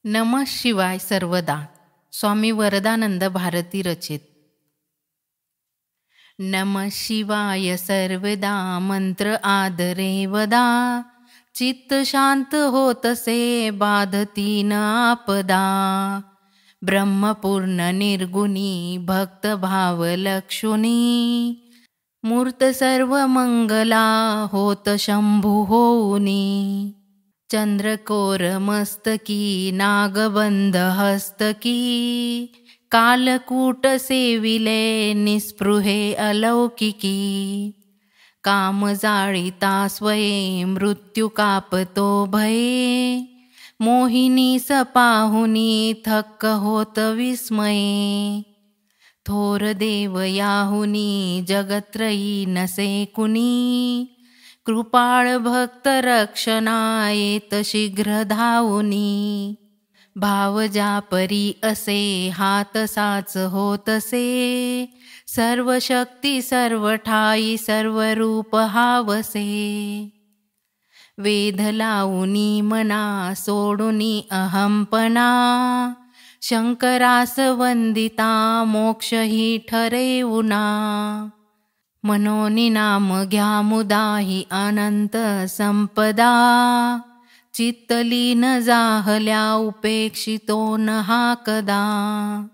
नमः शिवाय सर्वदा. स्वामी वरदानंद भारती रचित. नमः शिवाय सर्वदा मंत्र आदरे वदा. चित्त शांत होतसे बाधती न आपदा. ब्रह्मपूर्ण निर्गुणी भक्त भाव लक्षुनी. मूर्त सर्व मंगला होत शंभू होऊनी. चंद्रकोर मस्तकी नागबंध हस्तकी. कालकूट सेविले निस्पृहे अलौकिकी. काम जाळीता स्वये मृत्यू कापतो भये. मोहिनी सपाहुनी थक्क होत विस्मये. थोर देव याहुनी जगत्रयी नसे कुणी. कृपाळ भक्त रक्षणायेत शीघ्र धावुनी. भाव जापरी असे हात साच होतसे. सर्व शक्ती सर्व ठाई सर्व रूप हावसे. वेध लावुनी मना सोडुनी अहंपणा. शंकरास वंदिता मोक्ष ही ठरेउना. मनोनी नाम घ्या मुदाही अनंत संपदा. चित्तलीन जाहल्या उपेक्षितो न हा कदा.